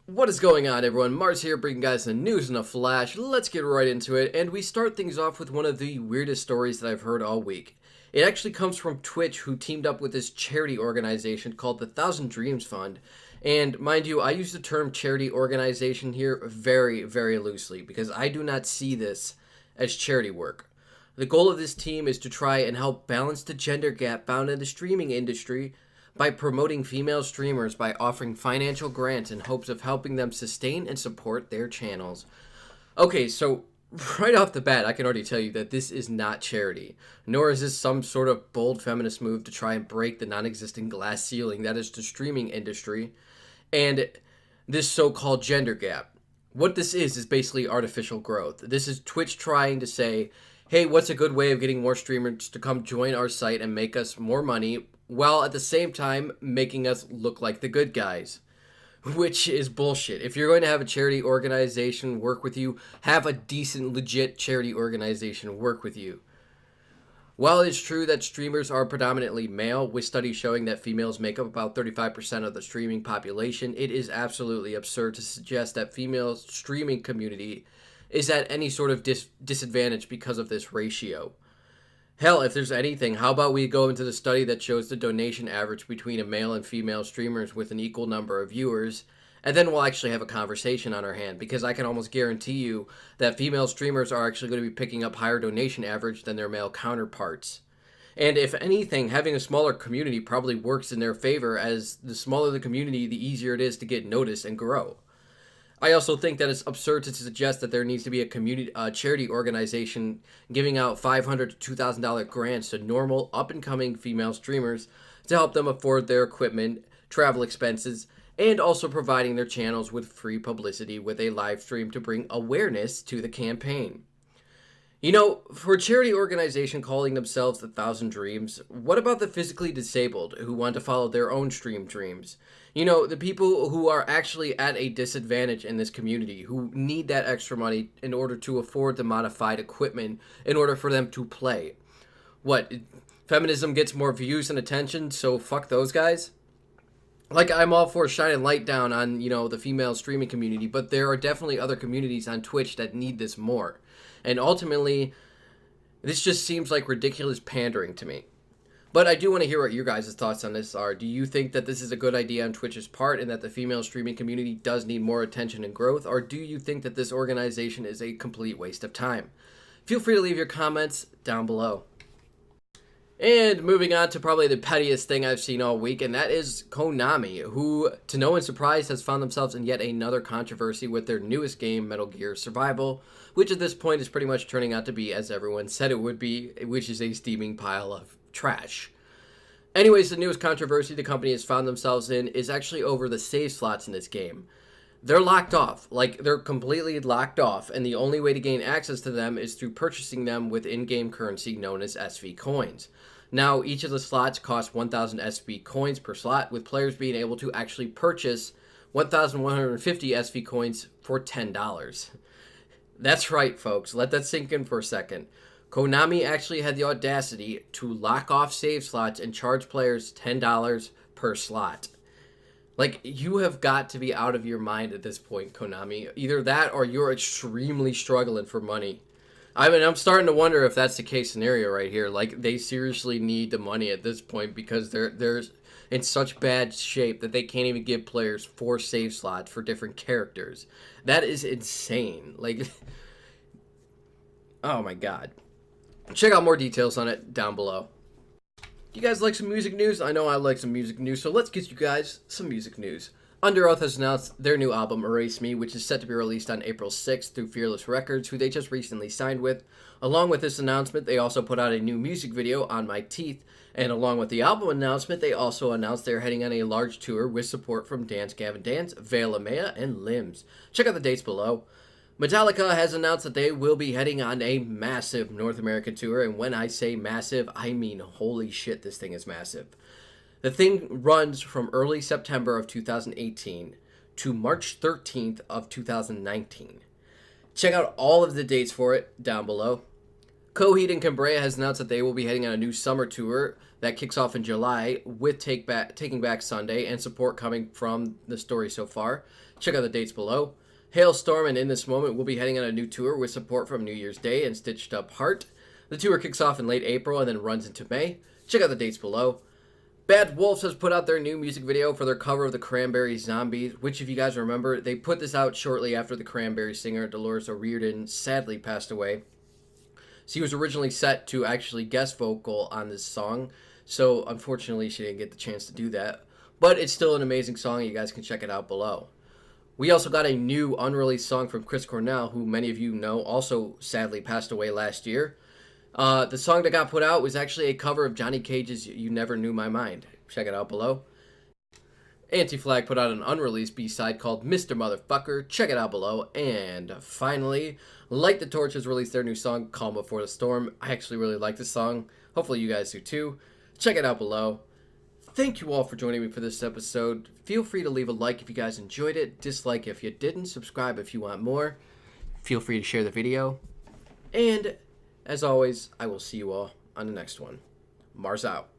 What is going on, everyone? Mars here, bringing guys the news in a flash. Let's get right into it, and we start things off with one of the weirdest stories that I've heard all week. It actually comes from Twitch, who teamed up with this charity organization called the Thousand Dreams Fund. And mind you, I use the term charity organization here very, very loosely because I do not see this as charity work. The goal of this team is to try and help balance the gender gap found in the streaming industry by promoting female streamers by offering financial grants in hopes of helping them sustain and support their channels. Okay, so right off the bat, I can already tell you that this is not charity, nor is this some sort of bold feminist move to try and break the non-existent glass ceiling that is the streaming industry and this so-called gender gap. What this is basically artificial growth. This is Twitch trying to say, hey, what's a good way of getting more streamers to come join our site and make us more money, while at the same time making us look like the good guys, which is bullshit. If you're going to have a charity organization work with you, have a decent, legit charity organization work with you. While it's true that streamers are predominantly male, with studies showing that females make up about 35% of the streaming population, it is absolutely absurd to suggest that female streaming community is at any sort of disadvantage because of this ratio. Hell, if there's anything, how about we go into the study that shows the donation average between a male and female streamers with an equal number of viewers, and then we'll actually have a conversation on our hand, because I can almost guarantee you that female streamers are actually going to be picking up higher donation average than their male counterparts. And if anything, having a smaller community probably works in their favor, as the smaller the community, the easier it is to get noticed and grow. I also think that it's absurd to suggest that there needs to be a charity organization giving out $500 to $2,000 grants to normal, up-and-coming female streamers to help them afford their equipment, travel expenses, and also providing their channels with free publicity with a live stream to bring awareness to the campaign. You know, for a charity organization calling themselves the Thousand Dreams, what about the physically disabled who want to follow their own stream dreams? You know, the people who are actually at a disadvantage in this community, who need that extra money in order to afford the modified equipment in order for them to play. What, feminism gets more views and attention, so fuck those guys? Like, I'm all for shining light down on, the female streaming community, but there are definitely other communities on Twitch that need this more. And ultimately, this just seems like ridiculous pandering to me. But I do want to hear what your guys' thoughts on this are. Do you think that this is a good idea on Twitch's part and that the female streaming community does need more attention and growth? Or do you think that this organization is a complete waste of time? Feel free to leave your comments down below. And moving on to probably the pettiest thing I've seen all week, and that is Konami, who, to no one's surprise, has found themselves in yet another controversy with their newest game, Metal Gear Survival, which at this point is pretty much turning out to be as everyone said it would be, which is a steaming pile of trash. Anyways, the newest controversy the company has found themselves in is actually over the save slots in this game. They're locked off, like they're completely locked off, and the only way to gain access to them is through purchasing them with in-game currency known as SV coins. Now, each of the slots costs 1,000 SV coins per slot, with players being able to actually purchase 1,150 SV coins for $10. That's right, folks. Let that sink in for a second. Konami actually had the audacity to lock off save slots and charge players $10 per slot. Like, you have got to be out of your mind at this point, Konami. Either that or you're extremely struggling for money. I mean, I'm starting to wonder if that's the case scenario right here. Like, they seriously need the money at this point because they're in such bad shape that they can't even give players 4 save slots for different characters. That is insane. Like, oh my god. Check out more details on it down below. You guys like some music news? I know I like some music news, so let's get you guys some music news. Underoath has announced their new album, Erase Me, which is set to be released on April 6th through Fearless Records, who they just recently signed with. Along with this announcement, they also put out a new music video, On My Teeth, and along with the album announcement, they also announced they're heading on a large tour with support from Dance Gavin Dance, Veil Amaya, and Limbs. Check out the dates below. Metallica has announced that they will be heading on a massive North American tour, and when I say massive, I mean holy shit, this thing is massive. The thing runs from early September of 2018 to March 13th of 2019. Check out all of the dates for it down below. Coheed and Cambria has announced that they will be heading on a new summer tour that kicks off in July with Taking Back Sunday and support coming from the story so far. Check out the dates below. Halestorm and In This Moment will be heading on a new tour with support from New Year's Day and Stitched Up Heart. The tour kicks off in late April and then runs into May. Check out the dates below. Bad Wolves has put out their new music video for their cover of the Cranberries' Zombies, which, if you guys remember, they put this out shortly after the Cranberries singer Dolores O'Riordan sadly passed away. She was originally set to actually guest vocal on this song, so unfortunately she didn't get the chance to do that. But it's still an amazing song, you guys can check it out below. We also got a new unreleased song from Cornell, who many of you know also sadly passed away last year. The song that got put out was actually a cover of Johnny Cage's You Never Knew My Mind. Check it out below. Anti-Flag put out an unreleased B-side called Mr. Motherfucker. Check it out below. And finally, Light the Torch has released their new song, Calm Before the Storm. I actually really like this song. Hopefully you guys do too. Check it out below. Thank you all for joining me for this episode. Feel free to leave a like if you guys enjoyed it, dislike if you didn't, subscribe if you want more. Feel free to share the video. And as always, I will see you all on the next one. Mars out.